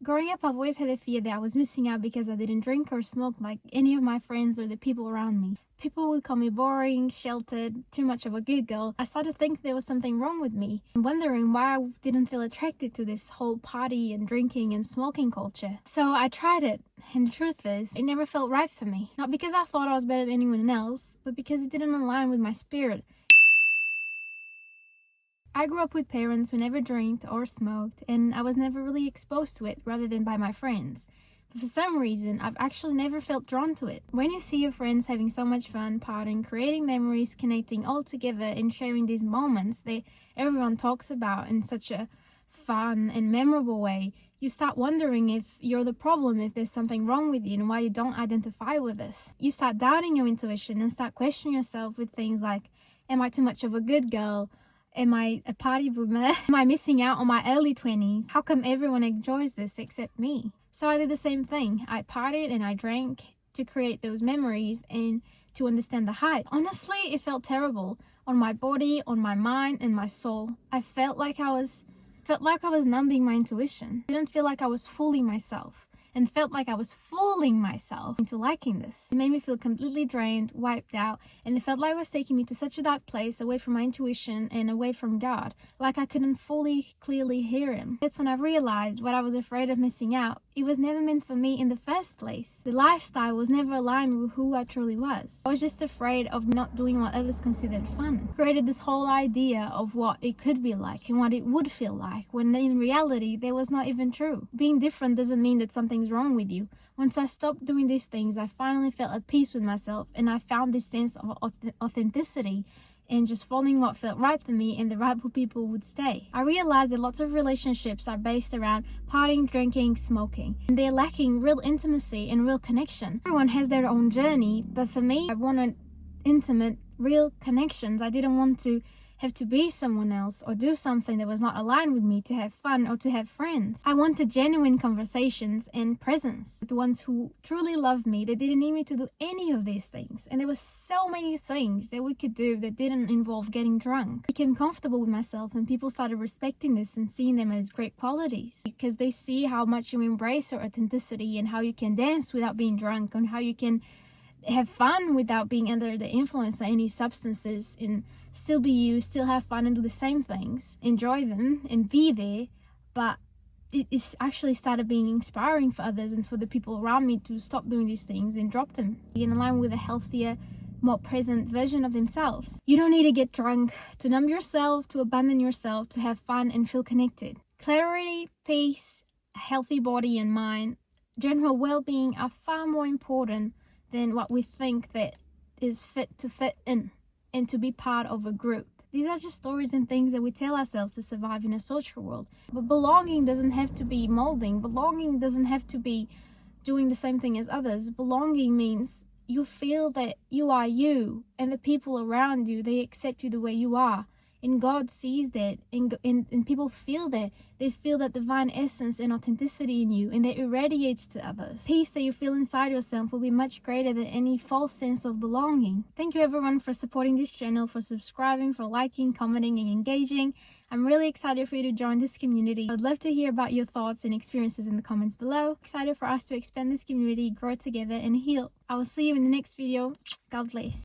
Growing up, I've always had a fear that I was missing out because I didn't drink or smoke like any of my friends or the people around me. People would call me boring, sheltered, too much of a good girl. I started to think there was something wrong with me, and wondering why I didn't feel attracted to this whole party and drinking and smoking culture. So I tried it, and the truth is, it never felt right for me. Not because I thought I was better than anyone else, but because it didn't align with my spirit. I grew up with parents who never drank or smoked, and I was never really exposed to it rather than by my friends. But for some reason, I've actually never felt drawn to it. When you see your friends having so much fun, partying, creating memories, connecting all together, and sharing these moments that everyone talks about in such a fun and memorable way, you start wondering if you're the problem, if there's something wrong with you, and why you don't identify with this. You start doubting your intuition and start questioning yourself with things like, am I too much of a good girl? Am I a party boomer? Am I missing out on my early 20s? How come everyone enjoys this except me? So I did the same thing. I partied and I drank to create those memories and to understand the hype. Honestly, it felt terrible on my body, on my mind, and my soul. I felt like I was numbing my intuition. I didn't feel like I was fooling myself, and felt like I was fooling myself into liking this. It made me feel completely drained, wiped out, and it felt like it was taking me to such a dark place, away from my intuition and away from God, like I couldn't clearly hear Him. That's when I realized what I was afraid of missing out. It was never meant for me in the first place. The lifestyle was never aligned with who I truly was. I was just afraid of not doing what others considered fun. Created this whole idea of what it could be like and what it would feel like, when in reality, that was not even true. Being different doesn't mean that something's wrong with you. Once I stopped doing these things, I finally felt at peace with myself, and I found this sense of authenticity and just following what felt right for me, and the right people would stay. I realized that lots of relationships are based around partying, drinking, smoking, and they're lacking real intimacy and real connection. Everyone has their own journey, but for me, I wanted intimate, real connections. I didn't want to have to be someone else or do something that was not aligned with me to have fun or to have friends. I wanted genuine conversations and presence. The ones who truly loved me, they didn't need me to do any of these things. And there were so many things that we could do that didn't involve getting drunk. I became comfortable with myself, and people started respecting this and seeing them as great qualities, because they see how much you embrace your authenticity and how you can dance without being drunk, and how you can have fun without being under the influence of any substances, and still be you, still have fun and do the same things, enjoy them and be there. But it is actually started being inspiring for others and for the people around me to stop doing these things and drop them in line with a healthier, more present version of themselves. You don't need to get drunk to numb yourself, to abandon yourself, to have fun and feel connected. Clarity, peace, a healthy body and mind, general well-being are far more important than what we think that is fit in and to be part of a group. These are just stories and things that we tell ourselves to survive in a social world. But belonging doesn't have to be molding. Belonging doesn't have to be doing the same thing as others. Belonging means you feel that you are you, and the people around you, they accept you the way you are. And God sees that, and people feel that. They feel that divine essence and authenticity in you, and that irradiates to others. Peace that you feel inside yourself will be much greater than any false sense of belonging. Thank you everyone for supporting this channel, for subscribing, for liking, commenting, and engaging. I'm really excited for you to join this community. I'd love to hear about your thoughts and experiences in the comments below. Excited for us to expand this community, grow together, and heal. I will see you in the next video. God bless.